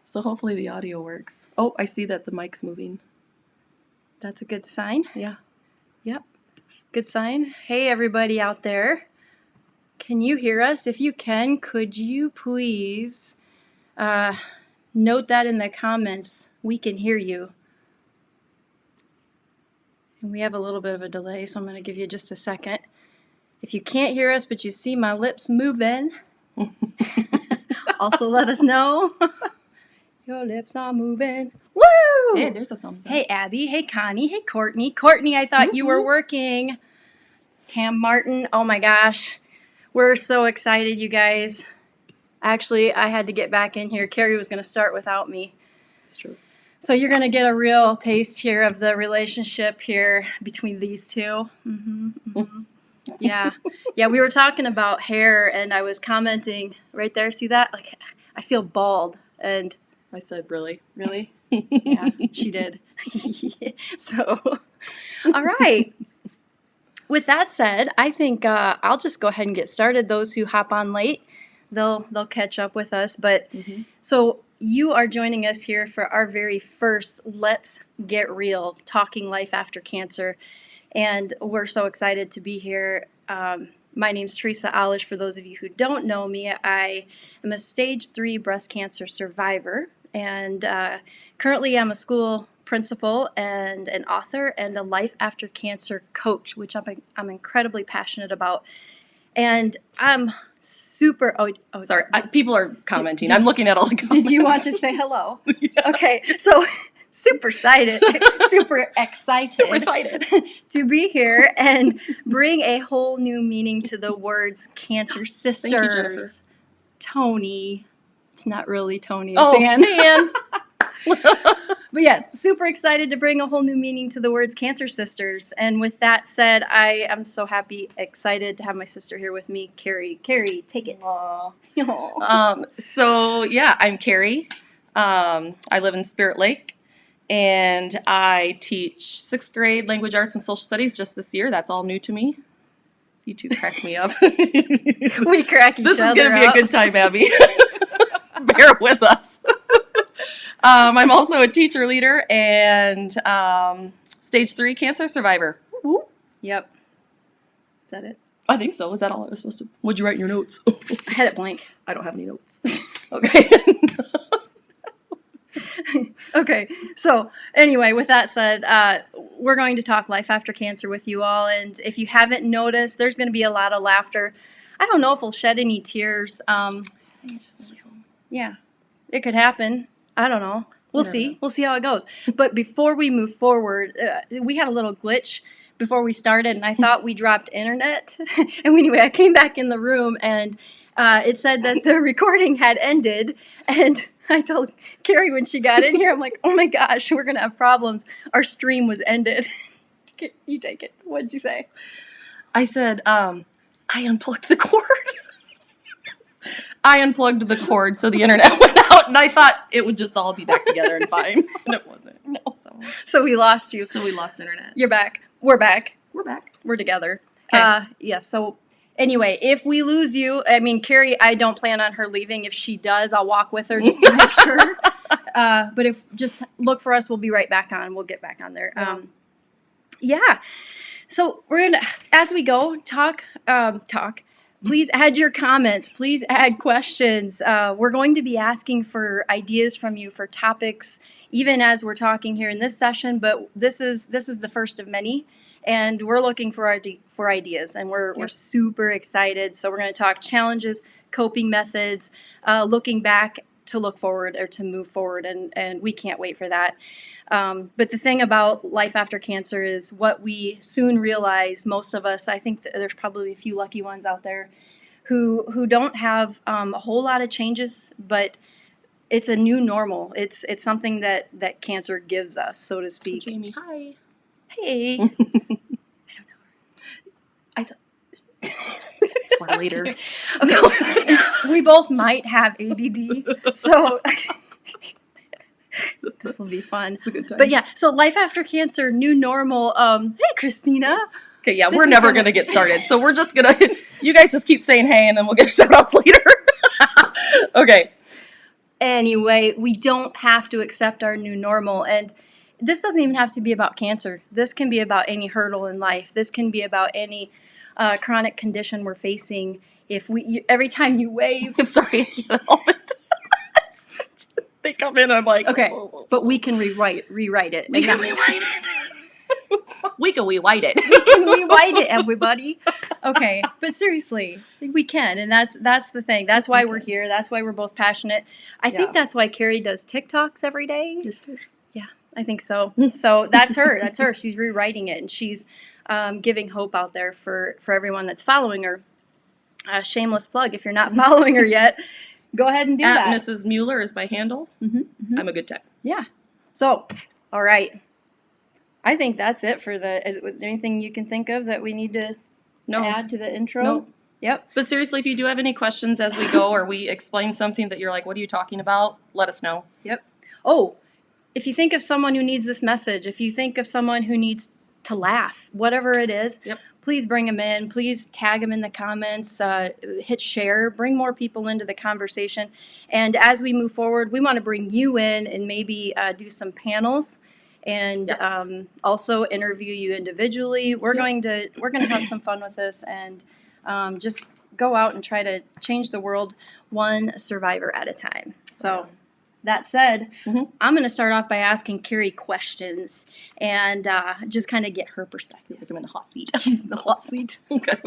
So hopefully the audio works. Oh, I see that the mic's moving. That's a good sign. Yeah. Yep. Good sign. Hey, everybody out there. Can you hear us? If you can, could you please note that in the comments? We can hear you. And we have a little bit of a delay, so I'm going to give you just a second. If you can't hear us, but you see my lips moving, also let us know. Your lips are moving. Woo! Hey, there's a thumbs up. Hey, Abby. Hey, Connie. Hey, Courtney. Courtney, I thought you were working. Cam Martin. Oh, my gosh. We're so excited, you guys. Actually, I had to get back in here. Carrie was going to start without me. It's true. So you're going to get a real taste here of the relationship here between these two. Yeah. Yeah, we were talking about hair, and I was commenting right there. See that? Like, I feel bald. And I said, really? really? Yeah, she did. So, all right. With that said, I think I'll just go ahead and get started. Those who hop on late, they'll catch up with us. But so you are joining us here for our very first Let's Get Real, Talking Life After Cancer. And we're so excited to be here. My name's Teresa Alish. For those of you who don't know me, I am a stage 3 breast cancer survivor. And currently I'm a school principal and an author and a life after cancer coach, which I'm incredibly passionate about. And I'm super, Sorry, people are commenting. I'm looking at all the comments. did you want to say hello? Yeah. Okay, so super excited to be here and bring a whole new meaning to the words cancer sisters. Thank you, Jennifer. Tony. It's not really Tony, it's Oh, Ann. Ann. But yes, super excited to bring a whole new meaning to the words cancer sisters. And with that said, I am so excited to have my sister here with me, Carrie. Carrie, take it. So yeah, I'm Carrie. I live in Spirit Lake, and I teach 6th grade language arts and social studies just this year. That's all new to me. You two crack me up. We crack each other up. This is going to be a good time, Abby. Bear with us. I'm also a teacher leader and stage 3 cancer survivor. Woo. Yep. Is that it? I think so. Was that all I was supposed to? What'd you write in your notes? I had it blank. I don't have any notes. Okay. Okay. So anyway, with that said, we're going to talk life after cancer with you all. And if you haven't noticed, there's going to be a lot of laughter. I don't know if we'll shed any tears. Yeah, it could happen. I don't know. We'll see. We'll see how it goes. But before we move forward, we had a little glitch before we started, and I thought we dropped internet. And anyway, I came back in the room, and it said that the recording had ended. And I told Carrie when she got in here, I'm like, oh my gosh, we're going to have problems. Our stream was ended. You take it. What did you say? I said, I unplugged the cord. I unplugged the cord so the internet went out, and I thought it would just all be back together and fine. And it wasn't. No. So we lost you. So we lost internet. You're back. We're back. We're back. We're together. Okay. Yeah, so anyway, if we lose you, I mean, Carrie, I don't plan on her leaving. If she does, I'll walk with her just to make sure. But if just look for us, we'll be right back on. We'll get back on there. Yeah. So we're going to, as we go, talk. Please add your comments. Please add questions. We're going to be asking for ideas from you for topics, even as we're talking here in this session. But this is the first of many, and we're looking for ideas, and we're super excited. So we're going to talk challenges, coping methods, looking back to look forward or to move forward, and we can't wait for that. But the thing about life after cancer is what we soon realize, most of us, I think there's probably a few lucky ones out there who don't have a whole lot of changes, but it's a new normal. It's something that cancer gives us, so to speak. So Jamie, hi. Hey. I don't know. It's one later. Okay. We both might have ADD, so this will be fun. It's a good time. But yeah, so life after cancer, new normal. Hey, Christina. Okay, yeah, we're never going to get started. So we're just going to, you guys just keep saying hey, and then we'll get shout outs later. Okay. Anyway, we don't have to accept our new normal. And this doesn't even have to be about cancer. This can be about any hurdle in life. This can be about any chronic condition we're facing. If every time you wave, I'm sorry, I can't help it. They come in, I'm like, okay, oh. but we can rewrite it. We can rewrite it. We can rewrite it. We can rewrite it, everybody. Okay, but seriously, we can, and that's the thing. That's why we're here. That's why we're both passionate. I think that's why Carrie does TikToks every day. Yeah, I think so. So that's her. That's her. She's rewriting it, and she's giving hope out there for everyone that's following her. Shameless plug. If you're not following her yet, go ahead and do that. Mrs. Mueller is my handle. I'm a good tech. Yeah. So, all right. I think that's it for is there anything you can think of that we need to add to the intro? No. Yep. But seriously, if you do have any questions as we go, or we explain something that you're like, what are you talking about? Let us know. Yep. Oh, if you think of someone who needs this message, if you think of someone who needs to laugh, whatever it is, please bring them in. Please tag them in the comments, hit share, bring more people into the conversation. And as we move forward, we want to bring you in and maybe do some panels and also interview you individually. We're going to have some fun with this and just go out and try to change the world one survivor at a time. So that said, I'm going to start off by asking Carrie questions and just kind of get her perspective. Like I'm in the hot seat. She's in the hot seat. Okay.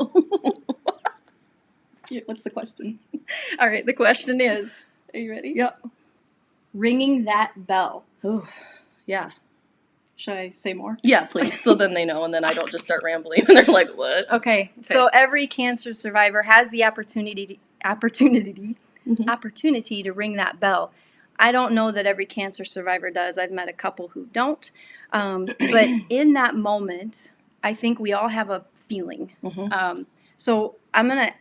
What's the question? All right, the question is, are you ready? Yep. Ringing that bell. Oh, yeah. Should I say more? Yeah, please. So then they know, and then I don't just start rambling, and they're like, what? Okay. So every cancer survivor has the opportunity to ring that bell. I don't know that every cancer survivor does. I've met a couple who don't. But in that moment, I think we all have a feeling. So I'm going to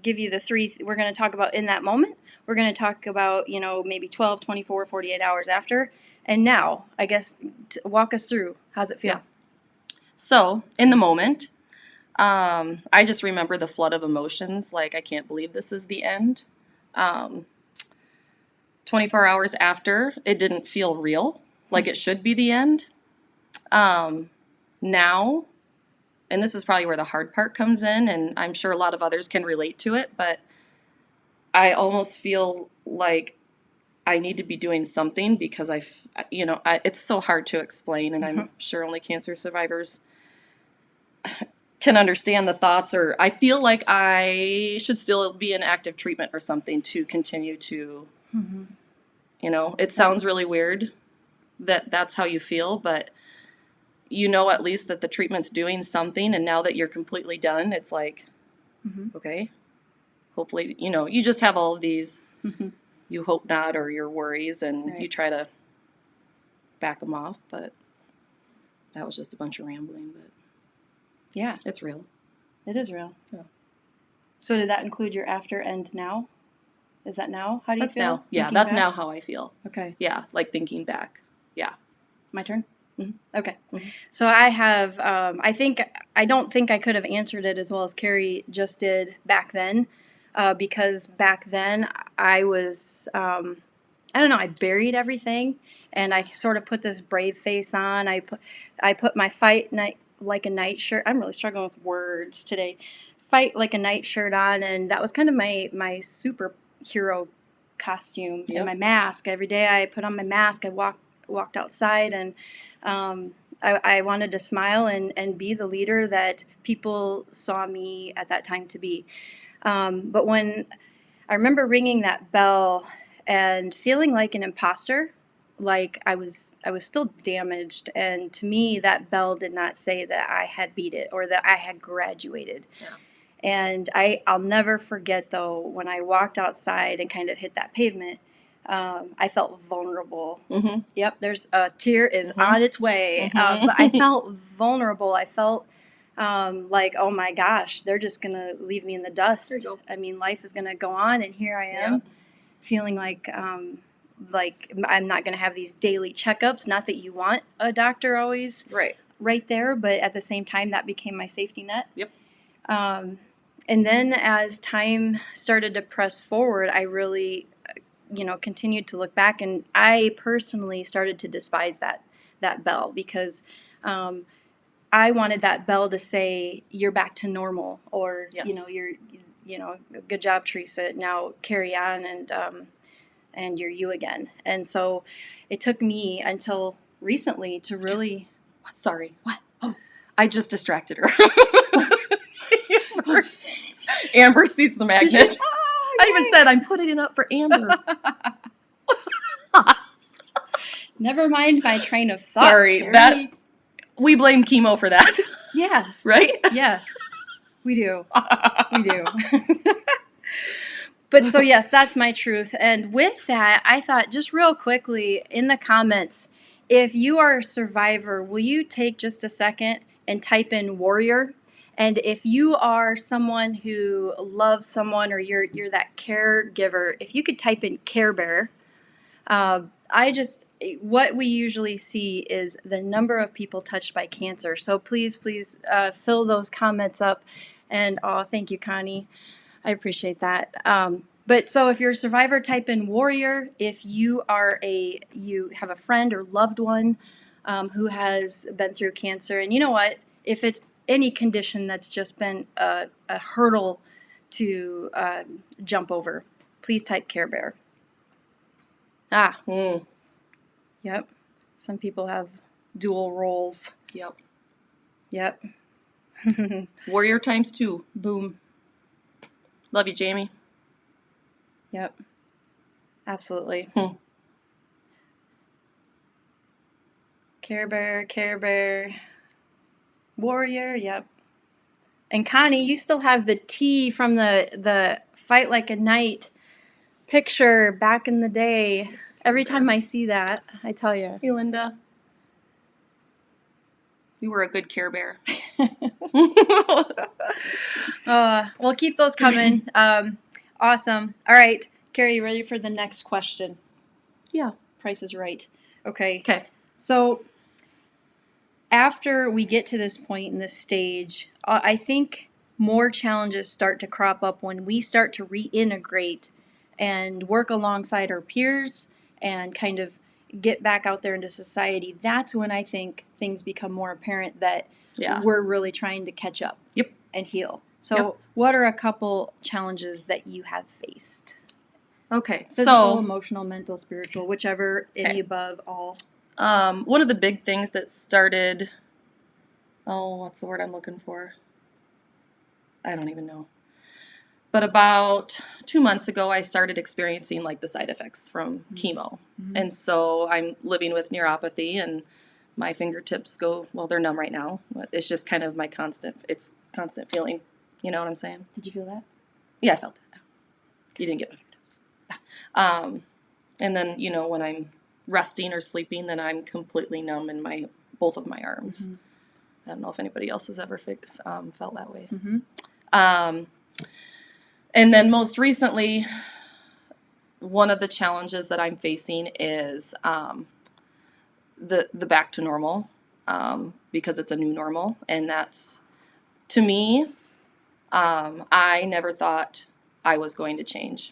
give you the three. We're going to talk about in that moment. We're going to talk about, maybe 12, 24, 48 hours after. And now, I guess, walk us through. How's it feel? Yeah. So, in the moment, I just remember the flood of emotions. Like, I can't believe this is the end. 24 hours after, it didn't feel real, like it should be the end. Now, and this is probably where the hard part comes in, and I'm sure a lot of others can relate to it, but I almost feel like I need to be doing something because it's so hard to explain, and I'm sure only cancer survivors can understand the thoughts, or I feel like I should still be in active treatment or something to continue to, it sounds really weird that that's how you feel, but at least that the treatment's doing something, and now that you're completely done, it's like, okay, hopefully, you just have all of these, you hope not, or your worries, and you try to back them off, but that was just a bunch of rambling, but yeah, it's real. It is real. Yeah. So did that include your after and now? Is that now? How do you feel? Now. Yeah, thinking that's back? now how I feel. Okay. Yeah, like thinking back. Yeah. My turn? Okay. So I have, I don't think I could have answered it as well as Carrie just did back then, because back then I was, I don't know, I buried everything, and I sort of put this brave face on. I put my fight night like a night shirt. I'm really struggling with words today. Fight like a night shirt on, and that was kind of my superhero costume and my mask. Every day I put on my mask. I walked outside, and I wanted to smile and be the leader that people saw me at that time to be. But when I remember ringing that bell and feeling like an imposter, like I was still damaged, and to me that bell did not say that I had beat it or that I had graduated. Yeah. And I'll never forget though when I walked outside and kind of hit that pavement. I felt vulnerable. Yep, there's a tear is on its way. But I felt vulnerable. I felt like, oh my gosh, they're just going to leave me in the dust. I mean, life is going to go on, and here I am feeling like I'm not going to have these daily checkups. Not that you want a doctor always right there, but at the same time, that became my safety net. Yep. And then as time started to press forward, I really continued to look back, and I personally started to despise that bell because I wanted that bell to say you're back to normal, or Yes. you're good job, Teresa. Now carry on, and you're you again. And so it took me until recently to really. Sorry. What? Oh. I just distracted her. Amber sees the magnet. I even said I'm putting it up for Amber. Never mind my train of thought. Sorry, Carrie. we blame chemo for that. Yes. Right? Yes. We do. We do. But so, yes, that's my truth. And with that, I thought just real quickly in the comments, if you are a survivor, will you take just a second and type in warrior? And if you are someone who loves someone, or you're that caregiver, if you could type in care bear. What we usually see is the number of people touched by cancer. So please fill those comments up. And thank you, Connie. I appreciate that. But so if you're a survivor, type in warrior. If you have a friend or loved one who has been through cancer, and you know what, if it's any condition that's just been a hurdle to jump over, please type care bear. Yep. Some people have dual roles. Yep. Warrior times 2. Boom. Love you, Jamie. Yep. Absolutely. Care bear. Warrior. Yep. And Connie, you still have the T from the Fight Like a Knight picture back in the day. Every time I see that, I tell you. Hey, Linda. You were a good Care Bear. Well, keep those coming. Awesome. All right. Carrie, you ready for the next question? Yeah. Price is Right. Okay. Okay. So after we get to this point in this stage, I think more challenges start to crop up when we start to reintegrate and work alongside our peers and kind of get back out there into society. That's when I think things become more apparent that we're really trying to catch up and heal. So what are a couple challenges that you have faced? Okay. Physical, emotional, mental, spiritual, whichever, any above, all. One of the big things that started, what's the word I'm looking for? I don't even know. But about 2 months ago, I started experiencing like the side effects from chemo. Mm-hmm. And so I'm living with neuropathy, and my fingertips they're numb right now. But it's just kind of my constant feeling. You know what I'm saying? Did you feel that? Yeah, I felt that. You didn't get my fingertips. And then, when I'm resting or sleeping, then I'm completely numb in both of my arms. Mm-hmm. I don't know if anybody else has ever felt that way. Mm-hmm. And then most recently, one of the challenges that I'm facing is the back to normal, because it's a new normal. And that's, to me, I never thought I was going to change.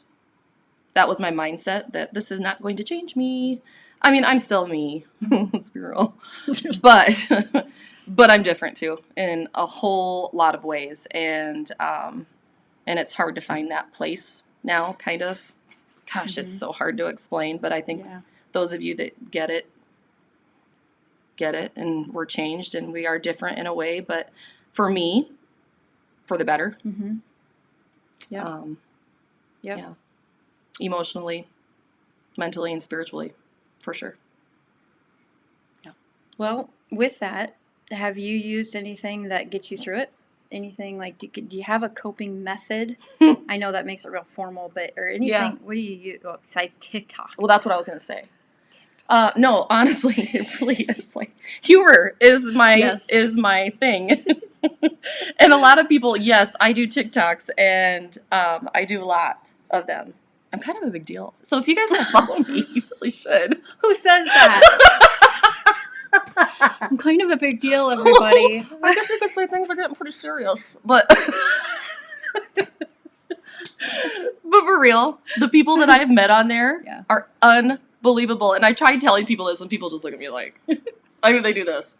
That was my mindset, that this is not going to change me. I mean, I'm still me. Let's be real. But I'm different too in a whole lot of ways. And it's hard to find that place now, kind of. Gosh, It's so hard to explain, but I think those of you that get it, and we're changed, and we are different in a way, but for me, for the better. Mm-hmm. Yeah. Emotionally, mentally, and spiritually, for sure. Yeah. Well, with that, have you used anything that gets you through it? Anything like, do you have a coping method? I know that makes it real formal, but or anything. Yeah. What do you use besides TikTok? Well, that's what I was gonna say. No, honestly, it really is like humor is my thing. And a lot of people, yes, I do TikToks, and I do a lot of them. I'm kind of a big deal. So if you guys don't follow me, you really should. Who says that? I'm kind of a big deal, everybody. I guess you could say things are getting pretty serious. But for real, the people that I have met on there Yeah. are unbelievable. And I tried telling people this, and people just look at me like, I mean, they do this.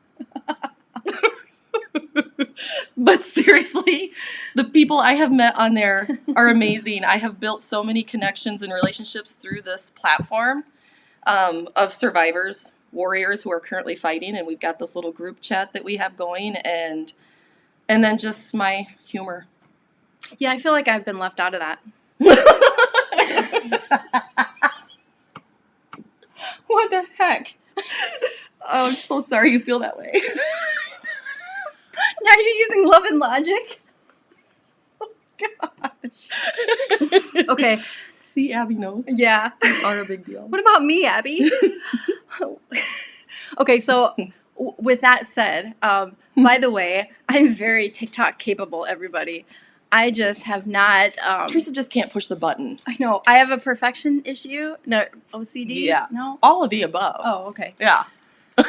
But seriously, the people I have met on there are amazing. I have built so many connections and relationships through this platform of survivors, warriors who are currently fighting, and we've got this little group chat that we have going, and then just my humor. Yeah, I feel like I've been left out of that. What the heck? Oh, I'm so sorry you feel that way. Now you're using love and logic? Oh, gosh. Okay. See, Abby knows. Yeah. You are a big deal. What about me, Abby? Okay, so with that said, by the way, I'm very TikTok capable, everybody. I just have not. Teresa just can't push the button. I know. I have a perfection issue. No, OCD? Yeah. No? All of the above. Oh, okay. Yeah.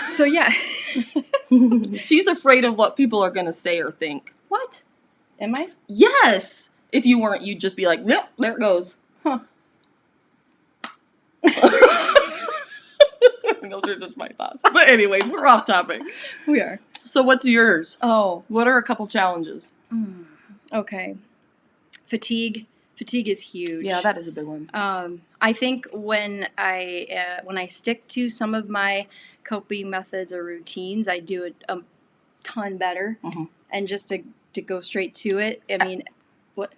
So, yeah. She's afraid of what people are going to say or think. What? Am I? Yes! If you weren't, you'd just be like, yep, there it goes. Huh. Those are just my thoughts. But anyways, we're off topic. We are. So what's yours? Oh. What are a couple challenges? Okay. Fatigue. Fatigue is huge. Yeah, that is a big one. I think when I stick to some of my coping methods or routines, I do it a ton better. Mm-hmm. And just to go straight to it, I mean, what?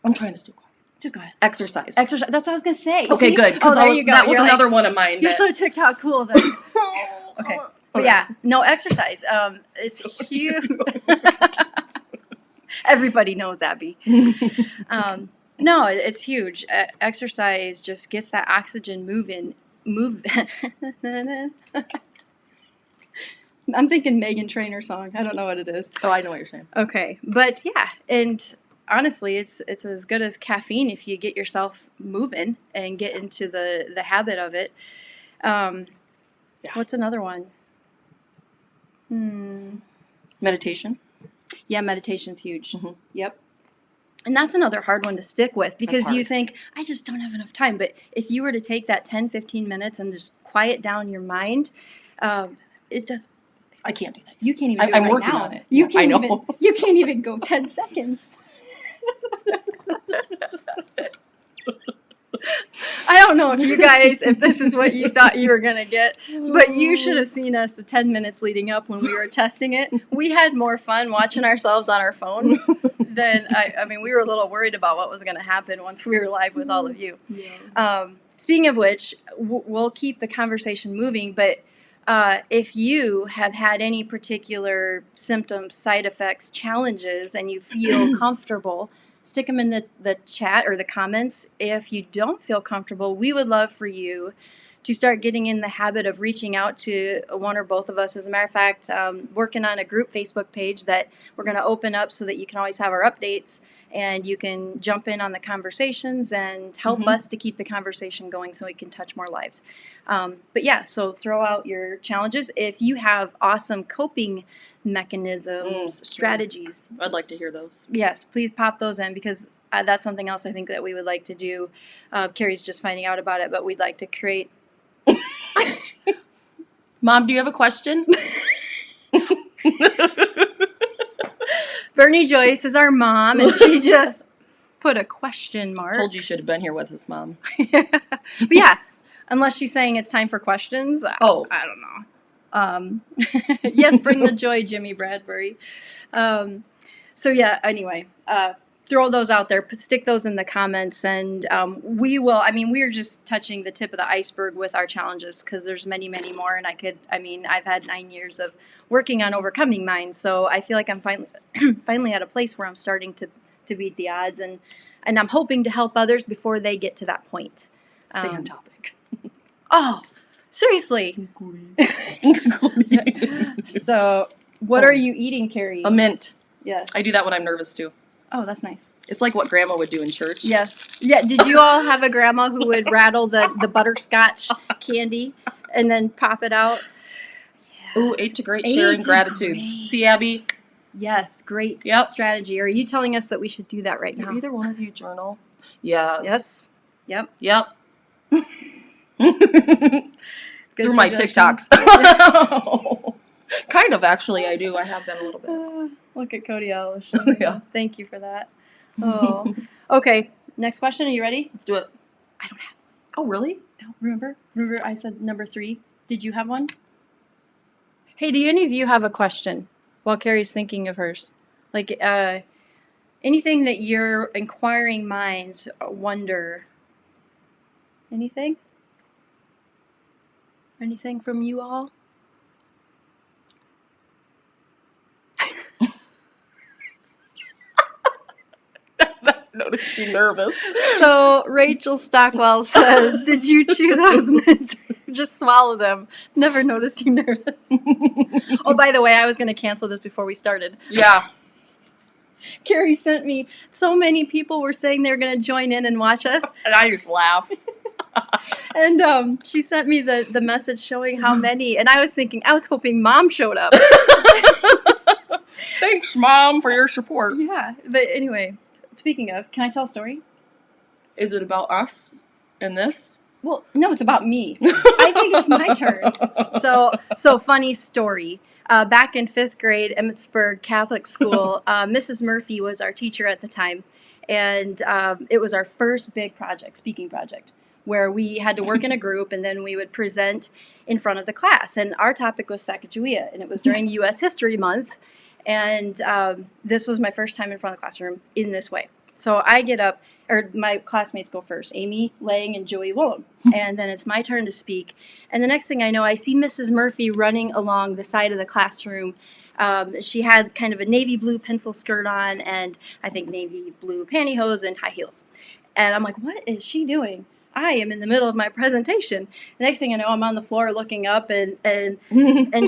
I'm trying to stay quiet. Just go ahead. Exercise. Exercise. That's what I was gonna say. Okay, See? good. Oh, there you go. That was You're another like, one of mine. You're so TikTok cool. Then. Okay. But yeah, no exercise. It's huge. Everybody knows Abby. No, it's huge. Exercise just gets that oxygen moving. I'm thinking Megan Trainor song. I don't know what it is. Oh, I know what you're saying. Okay, but yeah, and honestly, it's as good as caffeine if you get yourself moving and get into the habit of it. What's another one? Meditation. Yeah, meditation's huge. Mm-hmm. Yep. And that's another hard one to stick with because That's you hard. think, I just don't have enough time. But if you were to take that 10, 15 minutes and just quiet down your mind, it does. I can't do that. You can't even do I'm it right working now. on it. You I can't know. even. You can't even go 10 seconds. I don't know if you guys, if this is what you thought you were going to get, but you should have seen us the 10 minutes leading up when we were testing it. We had more fun watching ourselves on our phone than, I mean, we were a little worried about what was going to happen once we were live with all of you. Yeah. Speaking of which, we'll keep the conversation moving, but if you have had any particular symptoms, side effects, challenges, and you feel comfortable, stick them in the chat or the comments. If you don't feel comfortable, we would love for you to start getting in the habit of reaching out to one or both of us. As a matter of fact, working on a group Facebook page that we're going to open up so that you can always have our updates and you can jump in on the conversations and help us to keep the conversation going so we can touch more lives. But yeah, so throw out your challenges. If you have awesome coping mechanisms, strategies. I'd like to hear those. Yes, please pop those in because that's something else I think that we would like to do. Carrie's just finding out about it, but we'd like to create. Mom, do you have a question? Bernie Joyce is our mom, and she just put a question mark. Told you should have been here with us, Mom. But yeah, unless she's saying it's time for questions. Oh. I don't know. Yes, bring the joy, Jimmy Bradbury. So yeah, anyway, throw those out there, stick those in the comments, and we will. I mean, we are just touching the tip of the iceberg with our challenges because there's many, many more. And I've had 9 years of working on overcoming mine, so I feel like I'm finally at a place where I'm starting to beat the odds, and I'm hoping to help others before they get to that point. Stay on topic. Oh, seriously. So, what are you eating, Carrie? A mint. Yes. I do that when I'm nervous too. Oh, that's nice. It's like what Grandma would do in church. Yes. Yeah. Did you all have a grandma who would rattle the butterscotch candy and then pop it out? Yes. Ooh, 8 to great, 8 sharing to gratitudes. great. See, Abby? Yes, great Yep. strategy. Are you telling us that we should do that right now? Either one of you journal. Yes. Yep. Yep. Good Through my suggestion. TikToks. Kind of, actually, I do. I have been a little bit. Look at Cody Ellis. Yeah. Thank you for that. Oh. Okay. Next question. Are you ready? Let's do it. I don't have Oh, really? one. No, remember? Remember I said number 3? Did you have one? Hey, do any of you have a question while Carrie's thinking of hers? Like, anything that your inquiring minds wonder? Anything? Anything from you all? Noticed you nervous. So Rachel Stockwell says, "Did you chew those mints? Just swallow them. Never noticed you nervous." Oh, by the way, I was going to cancel this before we started. Yeah. Carrie sent me. So many people were saying they were going to join in and watch us, And I just laugh. and she sent me the message showing how many. And I was hoping Mom showed up. Thanks, Mom, for your support. Yeah, but anyway, speaking of, can I tell a story? Is it about us in this? Well, no, it's about me. I think it's my turn. So funny story. Back in 5th grade, Emmitsburg Catholic School, Mrs. Murphy was our teacher at the time, and it was our first big project, speaking project, where we had to work in a group, and then we would present in front of the class. And our topic was Sacagawea, and it was during U.S. History Month, and this was my first time in front of the classroom in this way. So I get up, or my classmates go first, Amy Lang and Joey Willem. And then it's my turn to speak. And the next thing I know, I see Mrs. Murphy running along the side of the classroom. She had kind of a navy blue pencil skirt on and I think navy blue pantyhose and high heels. And I'm like, what is she doing? I am in the middle of my presentation. The next thing I know, I'm on the floor looking up and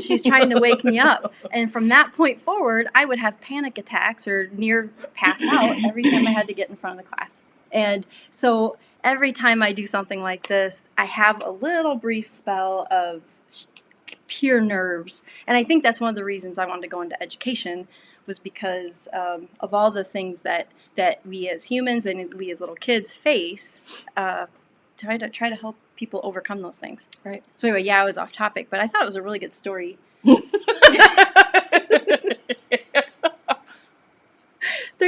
she's trying to wake me up. And from that point forward, I would have panic attacks or near pass out every time I had to get in front of the class. And so every time I do something like this, I have a little brief spell of pure nerves. And I think that's one of the reasons I wanted to go into education was because of all the things that we as humans and we as little kids face, try to help people overcome those things. Right. So anyway, yeah, I was off topic, but I thought it was a really good story. There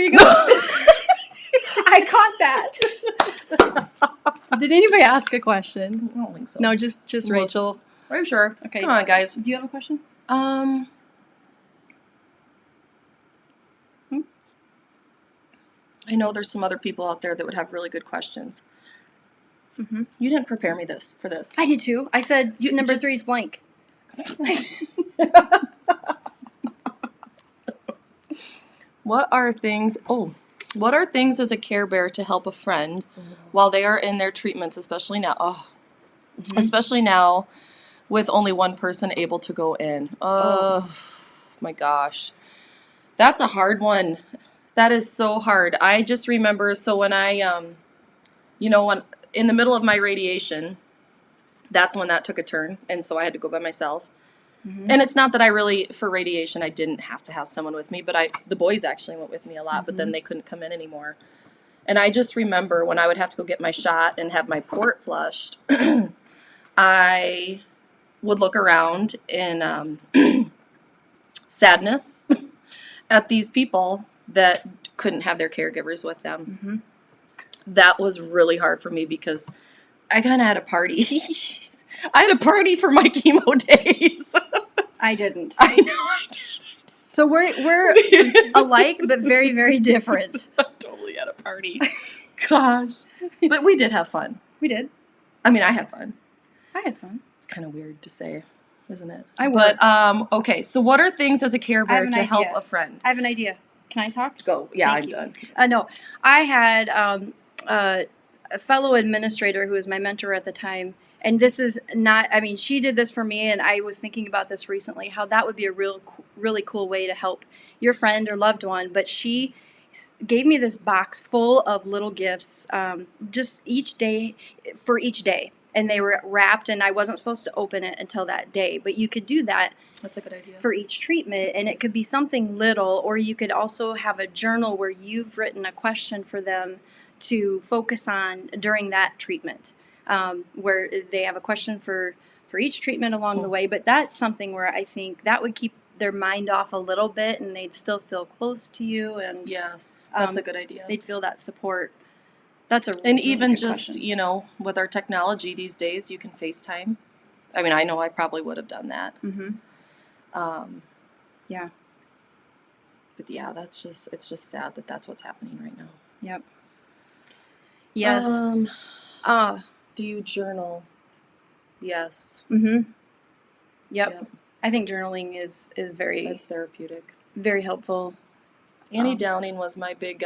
you go. I caught that. Did anybody ask a question? I don't think so. No, just Rachel. Are you sure? Okay. Come on, guys. Do you have a question? I know there's some other people out there that would have really good questions. Mm-hmm. You didn't prepare me for this. I did too. I said number 3 is blank. What are things as a Care Bear to help a friend while they are in their treatments, especially now? Especially now with only one person able to go in. My gosh. That's a hard one. That is so hard. I just remember, so when I, when in the middle of my radiation, that's when that took a turn. And so I had to go by myself. Mm-hmm. And it's not that I really, for radiation, I didn't have to have someone with me, but the boys actually went with me a lot, but then they couldn't come in anymore. And I just remember when I would have to go get my shot and have my port flushed, I would look around in sadness at these people that couldn't have their caregivers with them. Mm-hmm. That was really hard for me because I kind of had a party. I had a party for my chemo days. I didn't. I know I did. So we're alike, but very, very different. I totally had a party. Gosh. But we did have fun. We did. I mean, I had fun. I had fun. It's kind of weird to say, isn't it? I would. But, okay, so what are things as a Care Bear to help a friend? I have an idea. Can I talk? Go. Yeah, Thank I'm you. done. No, I had a fellow administrator who was my mentor at the time. And this is not, I mean, she did this for me, and I was thinking about this recently, how that would be a really cool way to help your friend or loved one. But she gave me this box full of little gifts, just each day, for each day. And they were wrapped, and I wasn't supposed to open it until that day. But you could do that. That's a good idea. For each treatment, and it could be something little, or you could also have a journal where you've written a question for them to focus on during that treatment, where they have a question for each treatment along the way. But that's something where I think that would keep their mind off a little bit, and they'd still feel close to you, and Yes, that's a good idea. they'd feel that support. That's a And really even good just, question. you know, with our technology these days, you can FaceTime. I mean, I know I probably would have done that. Mm-hmm. Um, Yeah. but yeah, it's just sad that that's what's happening right now. Yep. Yes. Do you journal? Yes. Mm-hmm. Yep. Yep. I think journaling is very That's therapeutic. very helpful. Annie Downing was my big,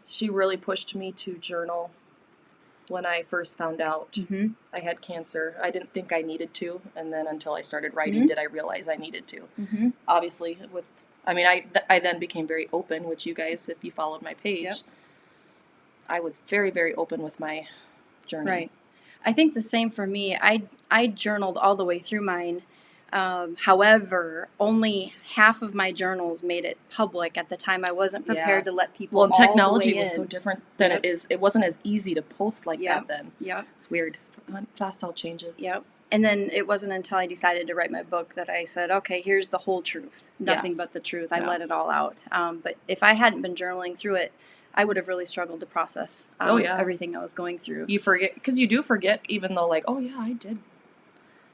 she really pushed me to journal when I first found out Mm-hmm. I had cancer. I didn't think I needed to, and then until I started writing did I realize I needed to. Mm-hmm. Obviously, I then became very open, which you guys, if you followed my page, Yep. I was very, very open with my journey. Right. I think the same for me. I journaled all the way through mine. However, only half of my journals made it public at the time. I wasn't prepared to let people. Well, and all technology the way was in. so different than it is. It wasn't as easy to post like Yep. that then. Yep. It's weird. Fast all changes. Yep. And then it wasn't until I decided to write my book that I said, okay, here's the whole truth. Nothing but the truth. I let it all out. But if I hadn't been journaling through it, I would have really struggled to process everything I was going through. You forget, because you do forget, even though like, oh yeah, I did.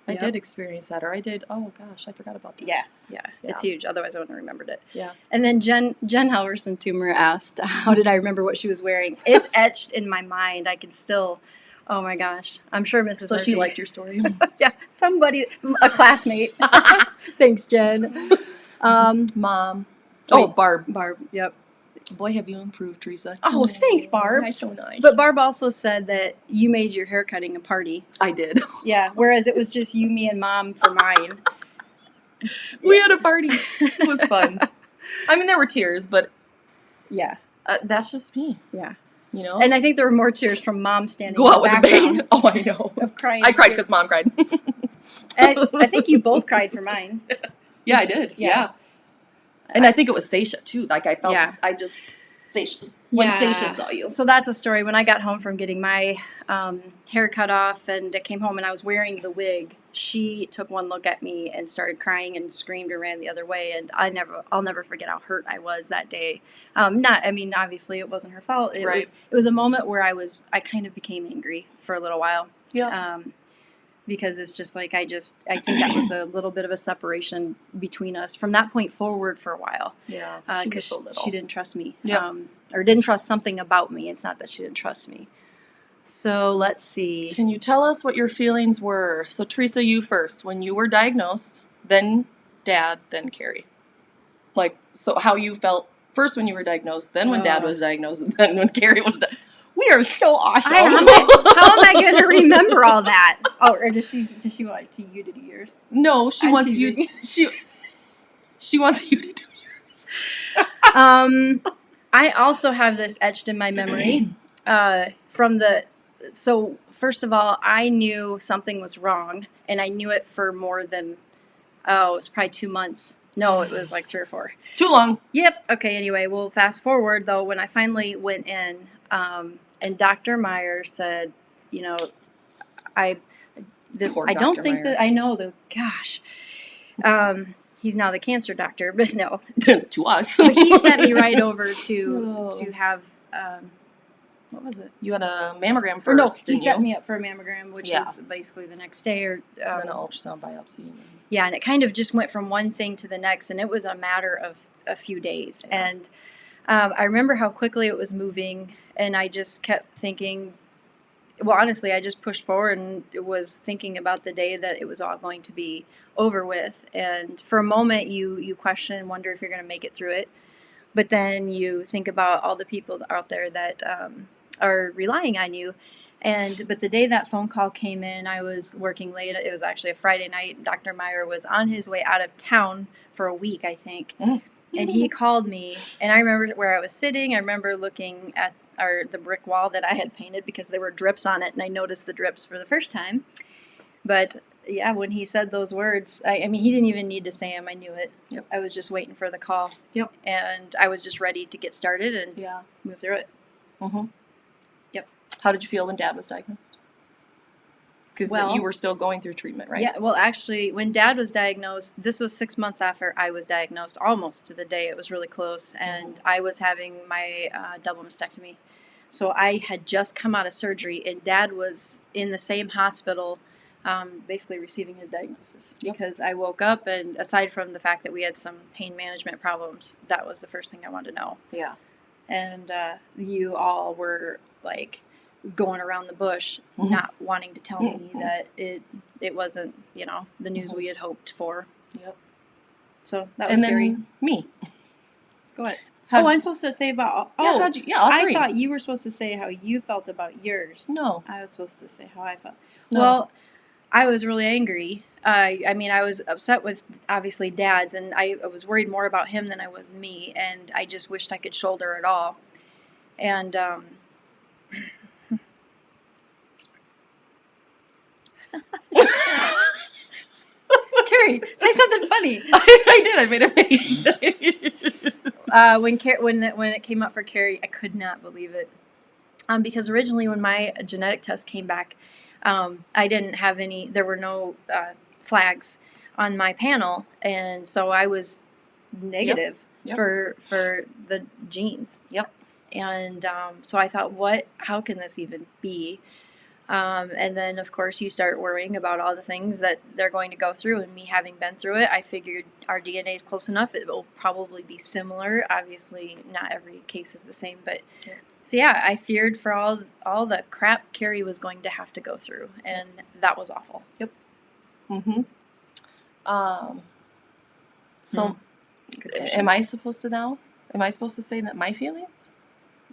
I Yep. did experience that, or I did. Oh gosh, I forgot about that. Yeah. It's huge. Otherwise, I wouldn't have remembered it. Yeah. And then Jen Helverson Tumor asked, how did I remember what she was wearing? It's etched in my mind. I can still, oh my gosh. I'm sure Mrs. So she Murphy- liked your story. Yeah, somebody, a classmate. Thanks, Jen. Mom. Wait. Oh, Barb. Barb, yep. Boy, have you improved, Teresa. Oh, thanks, Barb. That's so nice. But Barb also said that you made your hair cutting a party. I did. Yeah, whereas it was just you, me, and Mom for mine. We had a party. It was fun. I mean, there were tears, but Yeah, that's just me. yeah. You know? And I think there were more tears from Mom standing Go in out the with a bang. background Oh, I know. of crying. I cried because Mom cried. I think you both cried for mine. Yeah, I did. Yeah. And I think it was Seisha, too. Like, I felt, when Seisha saw you. So that's a story. When I got home from getting my hair cut off and I came home and I was wearing the wig, she took one look at me and started crying and screamed and ran the other way. And I'll never forget how hurt I was that day. Obviously it wasn't her fault. It was a moment where I kind of became angry for a little while. Yeah. Because it's just like I think that was a little bit of a separation between us from that point forward for a while. Yeah. Because So little. she didn't trust me. Yeah. Or didn't trust something about me. It's not that she didn't trust me. So let's see. Can you tell us what your feelings were? So, Teresa, you first. When you were diagnosed, then Dad, then Carrie. Like, so how you felt first when you were diagnosed, then when Dad was diagnosed, and then when Carrie was diagnosed. We are so awesome. How am I going to remember all that? Oh, or does she want you to do yours? No, she I'm wants teasing. you. She wants you to do yours. I also have this etched in my memory So first of all, I knew something was wrong, and I knew it for more than it was probably 2 months. No, it was like 3 or 4. Too long. Yep. Okay. Anyway, we'll fast forward though. When I finally went in, and Dr. Meyer said, I don't think that I know the gosh. He's now the cancer doctor, but no. To us. So he sent me right over to have what was it? You had a mammogram first. Or no, he didn't set you? me up for a mammogram, which is basically the next day, or then an ultrasound biopsy. Yeah, and it kind of just went from one thing to the next, and it was a matter of a few days. Yeah. And I remember how quickly it was moving, and I just kept thinking, well, honestly, I just pushed forward and was thinking about the day that it was all going to be over with. And for a moment, you question and wonder if you're going to make it through it. But then you think about all the people out there that are relying on you. But the day that phone call came in, I was working late. It was actually a Friday night. Dr. Meyer was on his way out of town for a week, I think. Mm-hmm. And he called me, and I remember where I was sitting. I remember looking at the brick wall that I had painted because there were drips on it, and I noticed the drips for the first time. But yeah, when he said those words, I mean, he didn't even need to say them. I knew it. Yep. I was just waiting for the call. Yep. And I was just ready to get started and move through it. Mm-hmm. Yep. How did you feel when Dad was diagnosed? Because Well, you were still going through treatment, right? Yeah, well, actually, when Dad was diagnosed, this was 6 months after I was diagnosed, almost to the day. It was really close, and I was having my double mastectomy. So I had just come out of surgery, and Dad was in the same hospital, basically receiving his diagnosis. Yep. Because I woke up, and aside from the fact that we had some pain management problems, that was the first thing I wanted to know. Yeah. And you all were like going around the bush, not wanting to tell me that it wasn't, the news we had hoped for. Yep. So that was scary. Then me. Go ahead. I'm supposed to say about. all I three. thought you were supposed to say how you felt about yours. No. I was supposed to say how I felt. No. Well, I was really angry. I mean, I was upset with obviously Dad's, and I was worried more about him than I was me, and I just wished I could shoulder it all. And Carrie, say something funny. I did. I made a face. When it came up for Carrie, I could not believe it. Because originally when my genetic test came back, I didn't have any. There were no flags on my panel, and so I was negative Yep. for the genes. Yep. And so I thought, what? How can this even be? And then, of course, you start worrying about all the things that they're going to go through. And me having been through it, I figured our DNA is close enough. It will probably be similar. Obviously, not every case is the same. But so, yeah, I feared for all the crap Carrie was going to have to go through. And that was awful. Yep. Mm-hmm. So, am I supposed to now? Am I supposed to say that my feelings?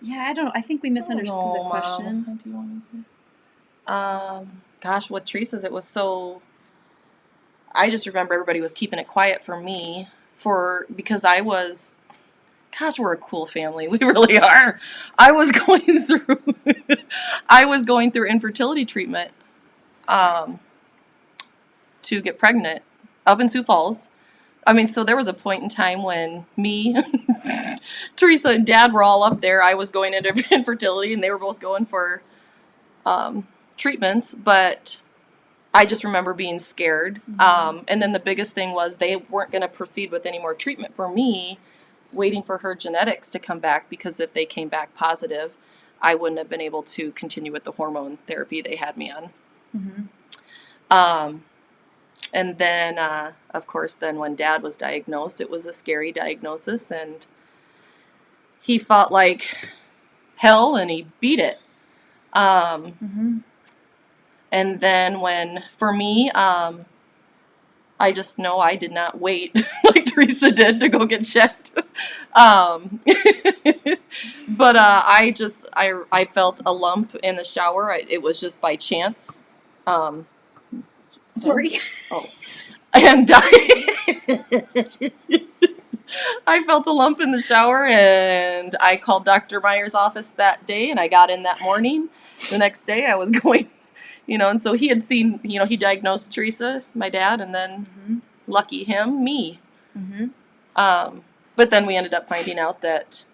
Yeah, I don't know. I think we misunderstood the question. Mom. Do you want me to? Gosh, with Teresa's, it was so. I just remember everybody was keeping it quiet for me because I was. Gosh, we're a cool family. We really are. I was going through infertility treatment, to get pregnant up in Sioux Falls. I mean, so there was a point in time when me, Teresa, and Dad were all up there. I was going into infertility, and they were both going for treatments. But I just remember being scared. And then the biggest thing was they weren't going to proceed with any more treatment for me, waiting for her genetics to come back, because if they came back positive, I wouldn't have been able to continue with the hormone therapy they had me on. And then, of course, then when Dad was diagnosed, it was a scary diagnosis, and he fought like hell, and he beat it. And then for me, I just know I did not wait like Teresa did to go get checked. But I felt a lump in the shower. It was just by chance. Sorry. Oh. And I felt a lump in the shower, and I called Dr. Meyer's office that day, and I got in that morning. The next day I was going, and so he had seen, he diagnosed Teresa, my dad, and then lucky him, me. But then we ended up finding out that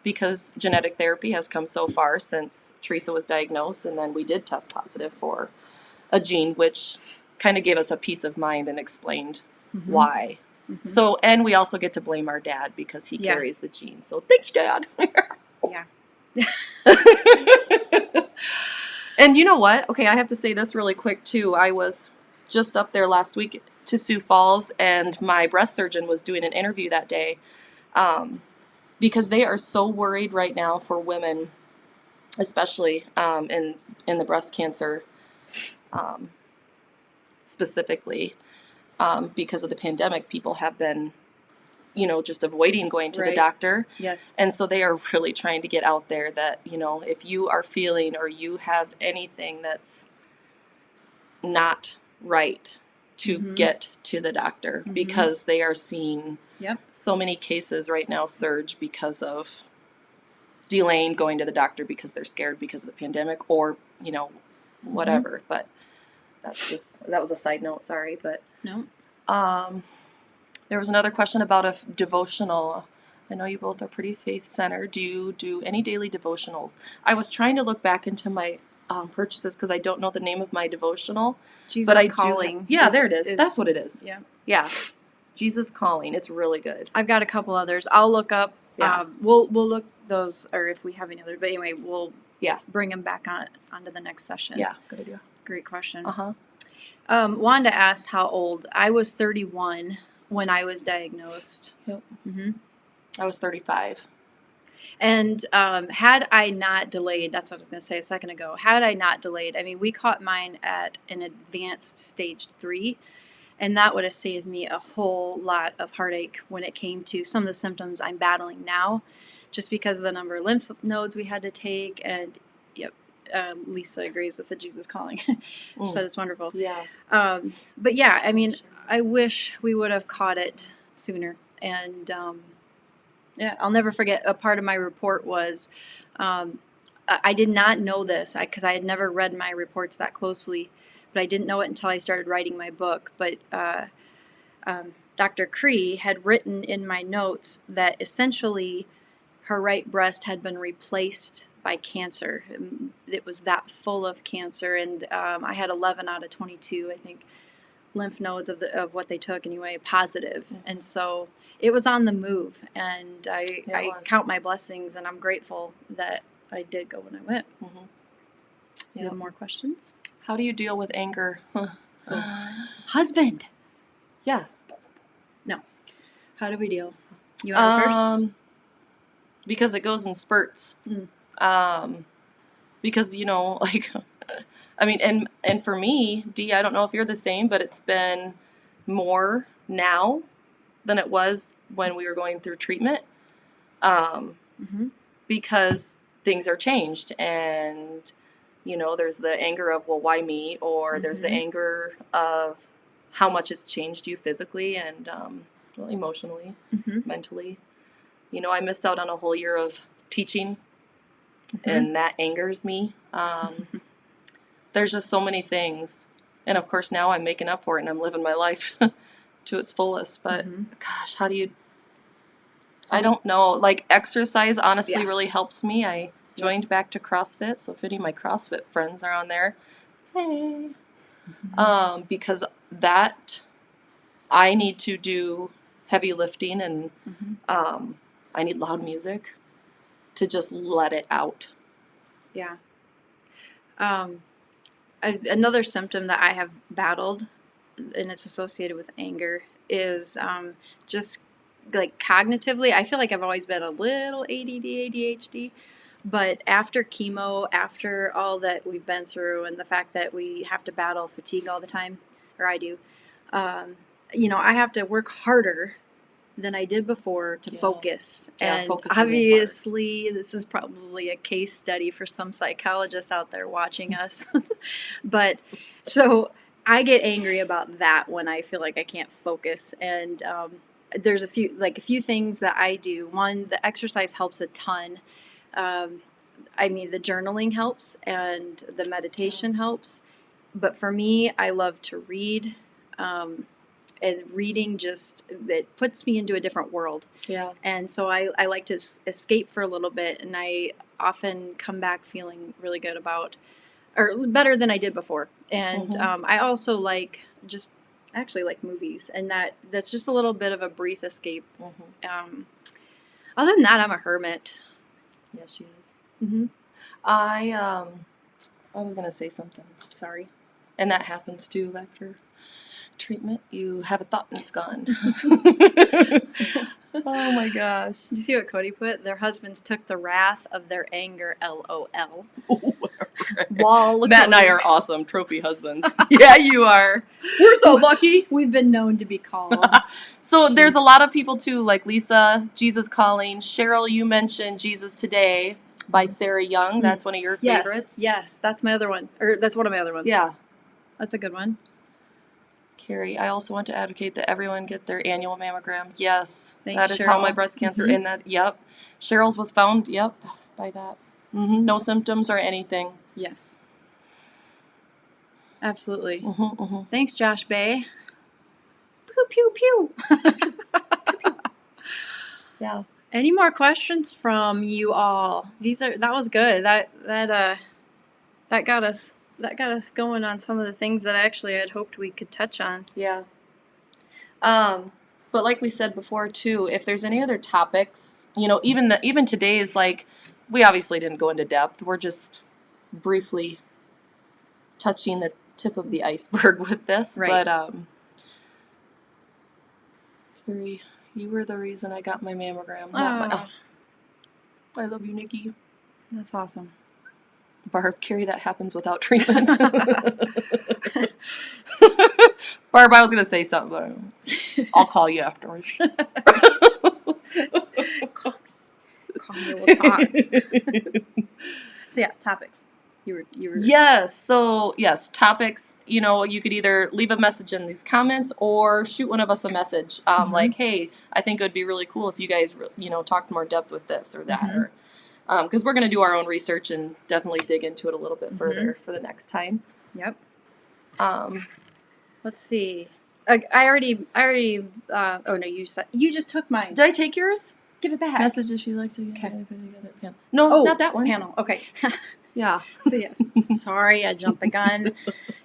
because genetic therapy has come so far since Teresa was diagnosed, and then we did test positive for a gene, which kind of gave us a peace of mind and explained why. So, and we also get to blame our dad because he carries the gene. So thank you, Dad. Yeah. And you know what? Okay, I have to say this really quick too. I was just up there last week to Sioux Falls, and my breast surgeon was doing an interview that day, because they are so worried right now for women, especially in the breast cancer. Specifically, because of the pandemic, people have been, just avoiding going to the doctor. Yes. And so they are really trying to get out there that, if you are feeling or you have anything that's not right, to get to the doctor, because they are seeing so many cases right now surge because of delaying going to the doctor because they're scared because of the pandemic or, whatever. But that was a side note, sorry, but no. There was another question about a devotional. I know you both are pretty faith-centered. Do you do any daily devotionals? I was trying to look back into my purchases because I don't know the name of my devotional. Jesus But I Calling. yeah, there it is. That's what it is. Yeah. Yeah. Jesus Calling. It's really good. I've got a couple others. I'll look up. Yeah. We'll look those, or if we have any others. But anyway, we'll Yeah. bring them back onto the next session. Yeah. Good idea. Great question. Uh-huh. Wanda asked how old. I was 31 when I was diagnosed. Yep. Mm-hmm. I was 35. And had I not delayed, that's what I was going to say a second ago. Had I not delayed, I mean, we caught mine at an advanced stage 3, and that would have saved me a whole lot of heartache when it came to some of the symptoms I'm battling now, just because of the number of lymph nodes we had to take. And yep, Lisa agrees with the Jesus Calling. She said it's wonderful. Yeah. But yeah, I mean, I wish we would have caught it sooner. And yeah, I'll never forget, a part of my report was, I did not know this because I had never read my reports that closely, but I didn't know it until I started writing my book. But Dr. Cree had written in my notes that essentially her right breast had been replaced by cancer. It was that full of cancer, and I had 11 out of 22, I think, lymph nodes of what they took anyway, positive. Mm-hmm. And so it was on the move, and I count my blessings, and I'm grateful that I did go when I went. Mm-hmm. You have more questions? How do you deal with anger? Husband. Yeah. No. How do we deal? You want to go first? Because it goes in spurts. Because, you know, like, I mean, and for me, Dee, I don't know if you're the same, but it's been more now than it was when we were going through treatment. Because things are changed, and, you know, there's the anger of, well, why me? Or there's the anger of how much it's changed you physically and well, emotionally, mentally. You know, I missed out on a whole year of teaching, and that angers me. There's just so many things. And of course, now I'm making up for it and I'm living my life to its fullest. But gosh, how do you... I don't know. Like, exercise honestly really helps me. I joined back to CrossFit, so if any of my CrossFit friends are on there, hey. Because that, I need to do heavy lifting, and I need loud music to just let it out. Yeah. Another symptom that I have battled, and it's associated with anger, is just like cognitively. I feel like I've always been a little ADD, ADHD, but after chemo, after all that we've been through, and the fact that we have to battle fatigue all the time, or I do, you know, I have to work harder than I did before to focus. Yeah, and focusing obviously, this is probably a case study for some psychologists out there watching us. But so I get angry about that when I feel like I can't focus. And there's a few things that I do. One, the exercise helps a ton. I mean, the journaling helps and the meditation helps. But for me, I love to read. And reading it puts me into a different world. Yeah. And so I like to escape for a little bit, and I often come back feeling really good about, or better than I did before. And I also like like movies, and that's just a little bit of a brief escape. Other than that, I'm a hermit. Yes, she is. I was gonna say something. Sorry. And that happens too after treatment. You have a thought and it's gone. Oh my gosh. You see what Cody put? Their husbands took the wrath of their anger, LOL. Matt and I are awesome trophy husbands. Yeah, you are. We're so lucky. We've been known to be called. So there's a lot of people too, like Lisa, Jesus Calling. Cheryl, you mentioned Jesus Today by Sarah Young. That's one of your favorites. Yes, that's my other one. Or that's one of my other ones. Yeah. That's a good one. Carrie, I also want to advocate that everyone get their annual mammogram. Yes. Thanks, that is Cheryl. how my breast cancer in that. Yep. Cheryl's was found. Yep. By that. No symptoms or anything. Yes. Absolutely. Thanks, Josh Bay. Pew, pew, pew. Yeah. Any more questions from you all? That was good. That got us going on some of the things that actually I'd hoped we could touch on. Yeah. But like we said before too, if there's any other topics, even today's, like, we obviously didn't go into depth. We're just briefly touching the tip of the iceberg with this. Right. But Carrie, you were the reason I got my mammogram. I love you, Nikki. That's awesome. Barb, Carrie, that happens without treatment. Barb, I was gonna say something, but I'll call you afterwards. Call me, we'll talk. So yeah, topics. You were. Yes. So yes, topics. You could either leave a message in these comments or shoot one of us a message, like, "Hey, I think it would be really cool if you guys, talked more depth with this or that," or because we're gonna do our own research and definitely dig into it a little bit further for the next time. Yep. Um, Let's see. I already. Oh no, you just took mine. did I take yours? Give it back. Message if you like to. Okay. No, not that one. Panel. Okay. Yeah. So yes, sorry, I jumped the gun.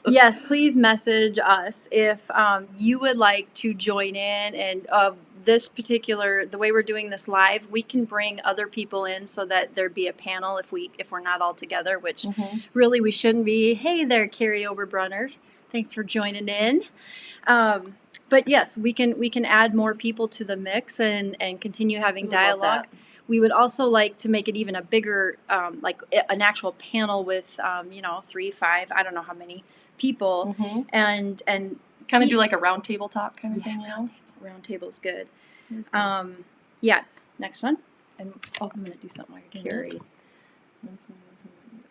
Yes, please message us if you would like to join in. And the way we're doing this live, we can bring other people in so that there'd be a panel if we're not all together, which really we shouldn't be. Hey there, Carrie Oberbrunner. Thanks for joining in. But yes, we can add more people to the mix and continue having dialogue. We would also like to make it even a bigger, like an actual panel with, 3, 5, I don't know how many people, and kind of do like a round table talk kind of thing, Round table's good. Yeah. Next one. And I'm gonna do something while you're doing it.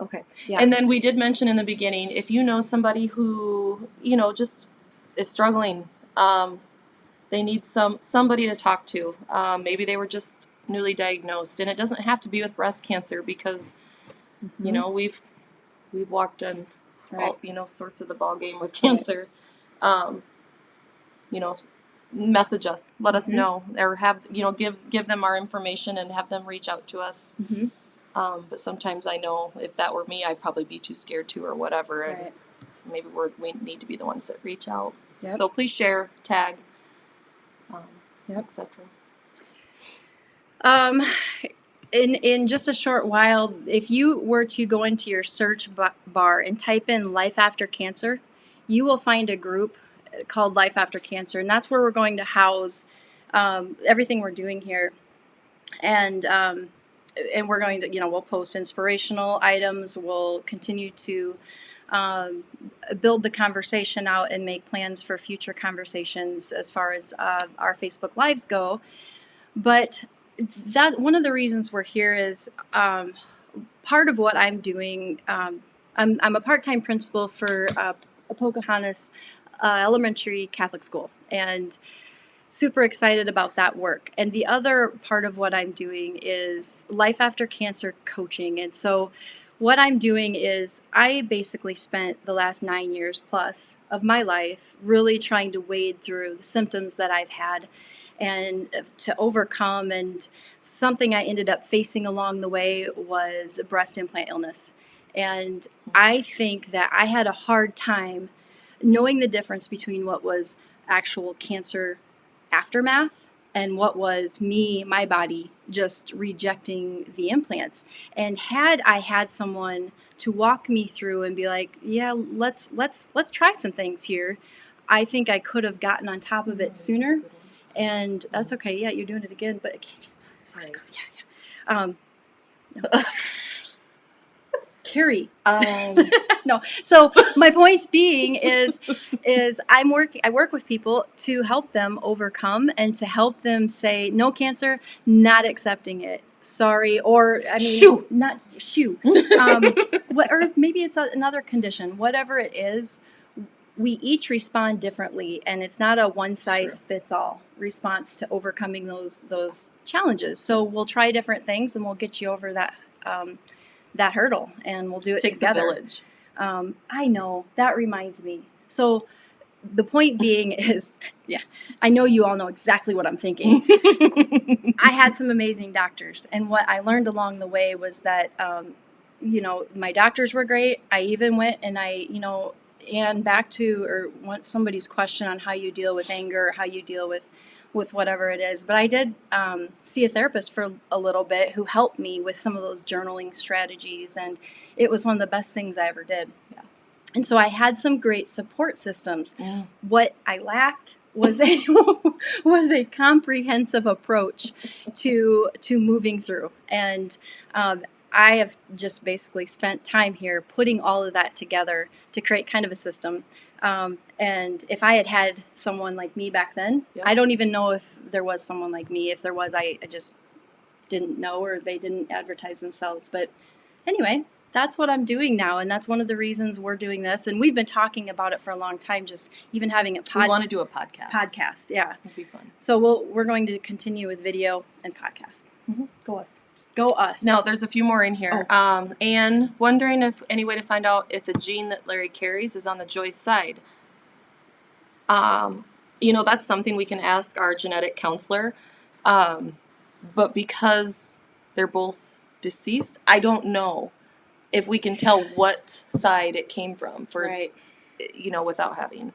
Okay. Yeah. And then we did mention in the beginning, if you know somebody who, just is struggling, they need somebody to talk to. Maybe they were just newly diagnosed, and it doesn't have to be with breast cancer because, we've walked on all, sorts of the ball game with cancer. Message us, let us know, or have, give them our information and have them reach out to us. But sometimes I know if that were me, I'd probably be too scared to or whatever. And maybe we need to be the ones that reach out. Yep. So please share, tag, etc. In just a short while, if you were to go into your search bar and type in Life After Cancer, you will find a group called Life After Cancer, and that's where we're going to house everything we're doing here. And we're going to, we'll post inspirational items. We'll continue to build the conversation out and make plans for future conversations as far as our Facebook Lives go. But that one of the reasons we're here is part of what I'm doing. I'm a part-time principal for a Pocahontas elementary Catholic school, and super excited about that work. And the other part of what I'm doing is Life After Cancer coaching. And so what I'm doing is I basically spent the last 9 years plus of my life really trying to wade through the symptoms that I've had and to overcome. And something I ended up facing along the way was a breast implant illness. And I think that I had a hard time knowing the difference between what was actual cancer aftermath and what was my body just rejecting the implants. And had I had someone to walk me through and be like, yeah, let's try some things here, I think I could have gotten on top of it sooner. And that's okay. Yeah, you're doing it again, but Sorry. No. Carrie. No. So my point being is I work with people to help them overcome and to help them say no cancer, not accepting it. Sorry, or I mean, not shoo. Or maybe it's another condition. Whatever it is, we each respond differently, and it's not a one size fits all response to overcoming those challenges. So we'll try different things, and we'll get you over that hurdle, and we'll do it together. Takes a village. I know, that reminds me. So the point being is, yeah, I know you all know exactly what I'm thinking. I had some amazing doctors, and what I learned along the way was that, my doctors were great. I even went and and back to or want somebody's question on how you deal with anger, or how you deal with whatever it is. But I did see a therapist for a little bit who helped me with some of those journaling strategies, and it was one of the best things I ever did. Yeah. And so I had some great support systems. Mm. What I lacked was a comprehensive approach to moving through. And I have just basically spent time here putting all of that together to create kind of a system. And if I had had someone like me back then, Yeah. I don't even know if there was someone like me. If there was, I just didn't know, or they didn't advertise themselves. But anyway, that's what I'm doing now, and that's one of the reasons we're doing this. And we've been talking about it for a long time, just even having a We want to do a podcast. podcast. Yeah, It'd be fun. so we're going to continue with video and podcast. Mm-hmm. Go us. Go us. Now, there's a few more in here. Anne, wondering if any way to find out if the gene that Larry carries is on the Joyce side. That's something we can ask our genetic counselor. But because they're both deceased, I don't know if we can tell what side it came from Right. Without having.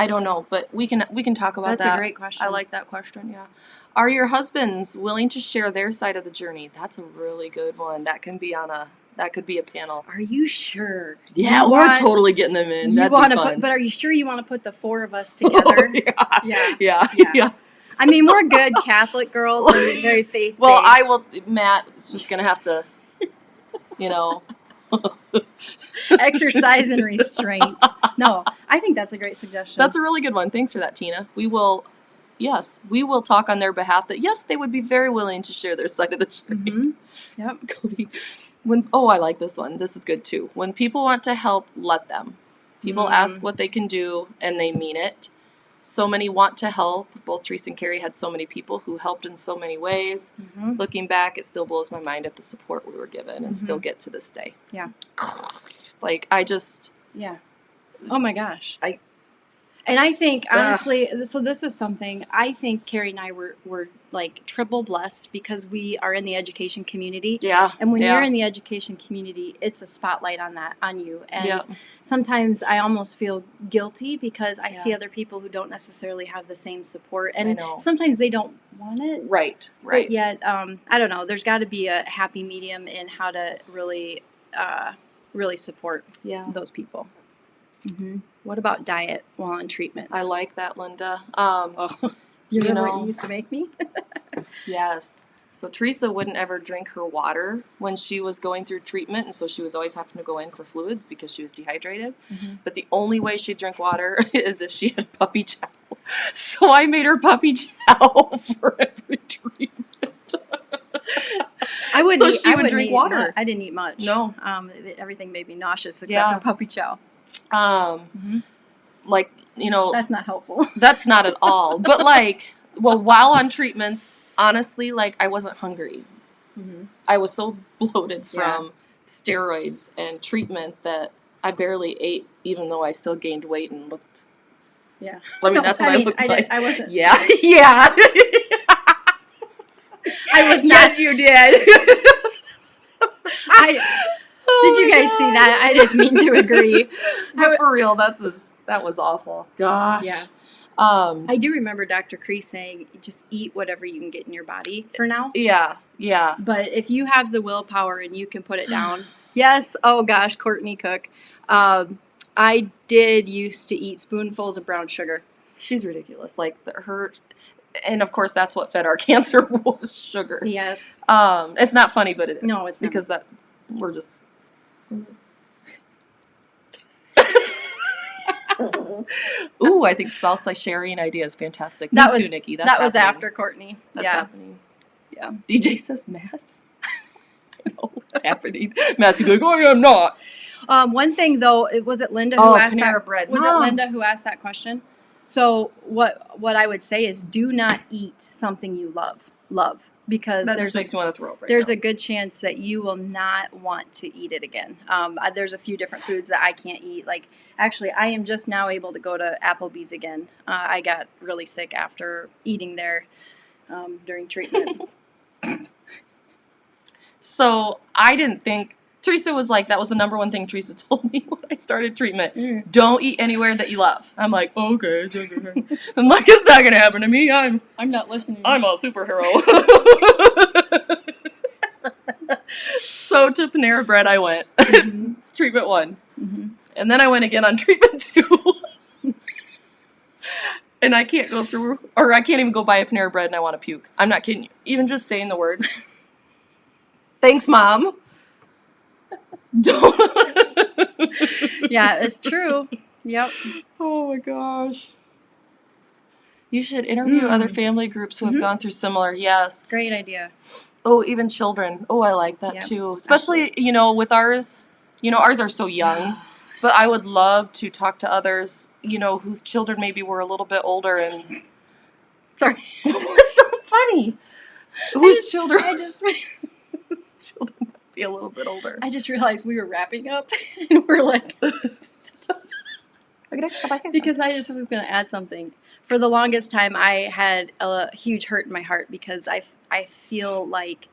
I don't know, but we can talk about that. That's a great question. I like that question, yeah. Are your husbands willing to share their side of the journey? That's a really good one. That could be a panel. Are you sure? Yeah, we're totally getting them in. That'd be fun. But are you sure you want to put the four of us together? Yeah. I mean, we're good Catholic girls and very faith-based. Well, Matt is just going to have to, exercise and restraint. No, I think that's a great suggestion. That's a really good one. Thanks for that, Tina. We will talk on their behalf that, yes, they would be very willing to share their side of the journey. Mm-hmm. Yep. Cody, I like this one. This is good too. When people want to help, let them. People ask what they can do, and they mean it. So many want to help. Both Teresa and Carrie had so many people who helped in so many ways. Mm-hmm. Looking back, it still blows my mind at the support we were given and still get to this day. Yeah. Yeah. Oh my gosh. And I think, honestly, so this is something, I think Carrie and I were like triple blessed because we are in the education community. Yeah. And when you're in the education community, it's a spotlight on you. And sometimes I almost feel guilty because I see other people who don't necessarily have the same support. And sometimes they don't want it. Right. But yet, I don't know, there's got to be a happy medium in how to really support those people. Mm-hmm. What about diet while on treatments? I like that, Linda. You remember what you used to make me? Yes. So Teresa wouldn't ever drink her water when she was going through treatment, and so she was always having to go in for fluids because she was dehydrated. Mm-hmm. But the only way she'd drink water is if she had puppy chow. So I made her puppy chow for every treatment. I would drink water. I didn't eat much. No. Everything made me nauseous except for puppy chow. That's not helpful. That's not at all. But while on treatments, honestly, I wasn't hungry. Mm-hmm. I was so bloated from steroids and treatment that I barely ate, even though I still gained weight and looked. Yeah. I mean, that's what I looked like. I wasn't. Yeah. Yeah. I was not. Yes, you did. Did you guys see that? I didn't mean to agree. But for real, that was awful. Gosh. Yeah. I do remember Dr. Cree saying, just eat whatever you can get in your body for now. Yeah. Yeah. But if you have the willpower and you can put it down. Yes. Oh, gosh, Courtney Cook. I did used to eat spoonfuls of brown sugar. She's ridiculous. And of course, that's what fed our cancer was sugar. Yes. It's not funny, but it is. No, it's not. Because we're just... Ooh, I think spouse sharing idea is fantastic. Me too, Nikki. That was after Courtney. That's happening. Yeah. DJ says, Matt. I know it's happening. Matt's gonna be like, oh, I am not. One thing though, was it Linda who asked that? Bread. Was it Linda who asked that question? So what I would say is, do not eat something you love. because That just makes me want to throw up right there's now. a good chance that you will not want to eat it again. There's a few different foods that I can't eat. Like, actually, I am just now able to go to Applebee's again. I got really sick after eating there during treatment. So I didn't think, Teresa was like, that was the number one thing Teresa told me when I started treatment. Mm. Don't eat anywhere that you love. I'm like, okay. I'm like, it's not going to happen to me. I'm not listening. a superhero. So to Panera Bread I went. Mhm. Treatment 1. Mm-hmm. And then I went again on treatment 2. And I can't go through, or I can't even go buy a Panera Bread and I want to puke. I'm not kidding you. Even just saying the word. Thanks, Mom. Don't. Yeah, it's true. Yep. Oh my gosh. You should interview other family groups who have Mhm. gone through similar. Yes. Great idea. Oh, even children. Oh, I like that Yep. too. Especially, with ours. Ours are so young. But I would love to talk to others, whose children maybe were a little bit older and. Sorry. What's so funny? Whose children? Whose children might be a little bit older. I just realized we were wrapping up, and we're like, because I just was going to add something. For the longest time, I had a huge hurt in my heart because I feel like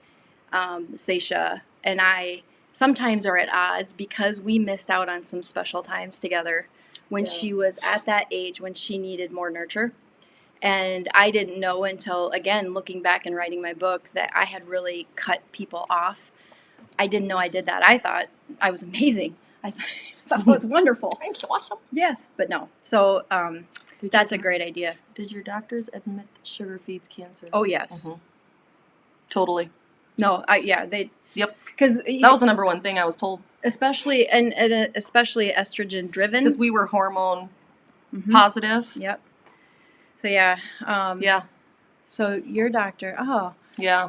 Seisha and I sometimes are at odds because we missed out on some special times together when she was at that age when she needed more nurture. And I didn't know until, again, looking back and writing my book, that I had really cut people off. I didn't know I did that. I thought I was amazing. I thought it was wonderful. I'm so awesome. Yes, but no. So that's a great idea. Did your doctors admit that sugar feeds cancer? Oh, yes. Mm-hmm. Totally. No, they. Yep. Because that was the number one thing I was told. Especially especially estrogen driven. Because we were hormone positive. Yep. So yeah. Yeah. So your doctor. Oh. Yeah.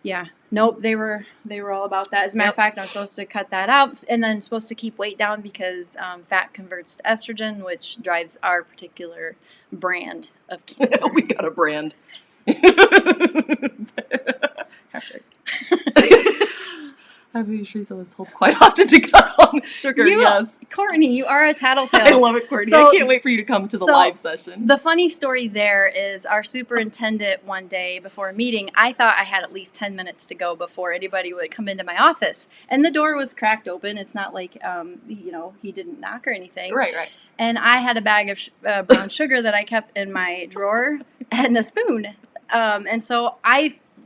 Yeah. Nope. They were all about that. As a matter of fact, I'm supposed to cut that out, and then supposed to keep weight down because fat converts to estrogen, which drives our particular brand of cancer. We got a brand. Hashtag. I mean, Teresa was told quite often to cut on sugar. Yes, Courtney, you are a tattletale. I love it, Courtney. I can't wait for you to come to the live session. The funny story there is our superintendent one day before a meeting, I thought I had at least 10 minutes to go before anybody would come into my office, and the door was cracked open. It's not like he didn't knock or anything. Right. And I had a bag of brown sugar that I kept in my drawer and a spoon, and so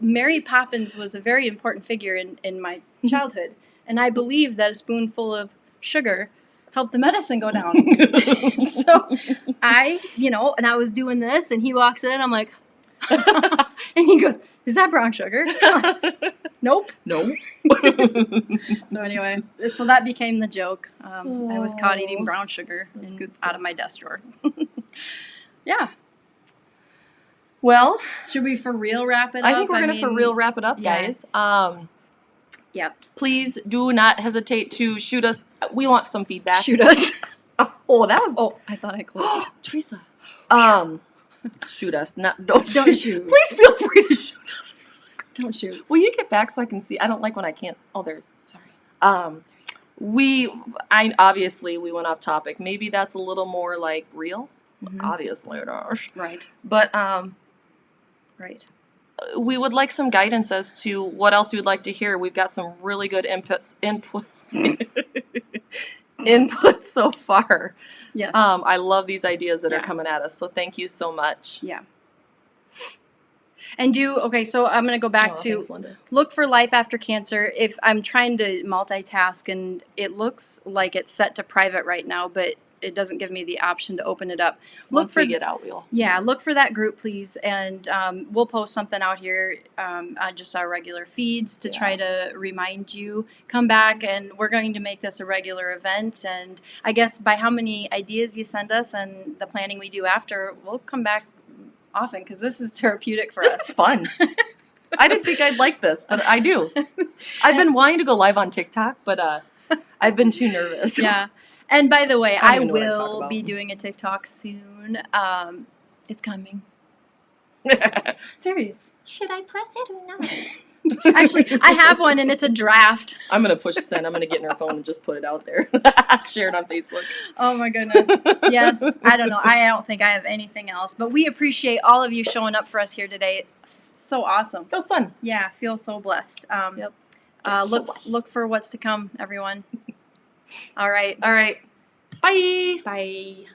Mary Poppins was a very important figure in my childhood, and I believe that a spoonful of sugar helped the medicine go down. So and I was doing this, and he walks in, I'm like, and he goes, "Is that brown sugar?" Nope. No. So anyway, so that became the joke. I was caught eating brown sugar out of my desk drawer. Yeah. Well, should we for real wrap it up? I think we're going to for real wrap it up, guys. Yeah. Please do not hesitate to shoot us. We want some feedback. Shoot us. Oh, that was. Oh, I thought I closed. Teresa. Shoot us. Don't shoot. Please feel free to shoot us. Don't shoot. Will you get back so I can see? I don't like when I can't. Oh, there's. Sorry. Obviously we went off topic. Maybe that's a little more like real. Mm-hmm. Obviously it is. Right. But right. We would like some guidance as to what else you'd like to hear. We've got some really good input so far. Yes. I love these ideas that are coming at us. So thank you so much. Yeah. And so I'm going to go back to thanks, look for life after cancer. If I'm trying to multitask and it looks like it's set to private right now, but it doesn't give me the option to open it up. Once we get out, we'll. Yeah, look for that group, please. And we'll post something out here on just our regular feeds to try to remind you. Come back, and we're going to make this a regular event. And I guess by how many ideas you send us and the planning we do after, we'll come back often because this is therapeutic for us. This is fun. I didn't think I'd like this, but I do. I've been wanting to go live on TikTok, but I've been too nervous. Yeah. And by the way, I will be doing a TikTok soon. It's coming. Serious. Should I press it or not? Actually, I have one, and it's a draft. I'm going to push send. I'm going to get in her phone and just put it out there. Share it on Facebook. Oh my goodness. Yes. I don't know. I don't think I have anything else. But we appreciate all of you showing up for us here today. So awesome. That was fun. Yeah, feel so blessed. Yep. Look for what's to come, everyone. All right. All right. Bye. Bye.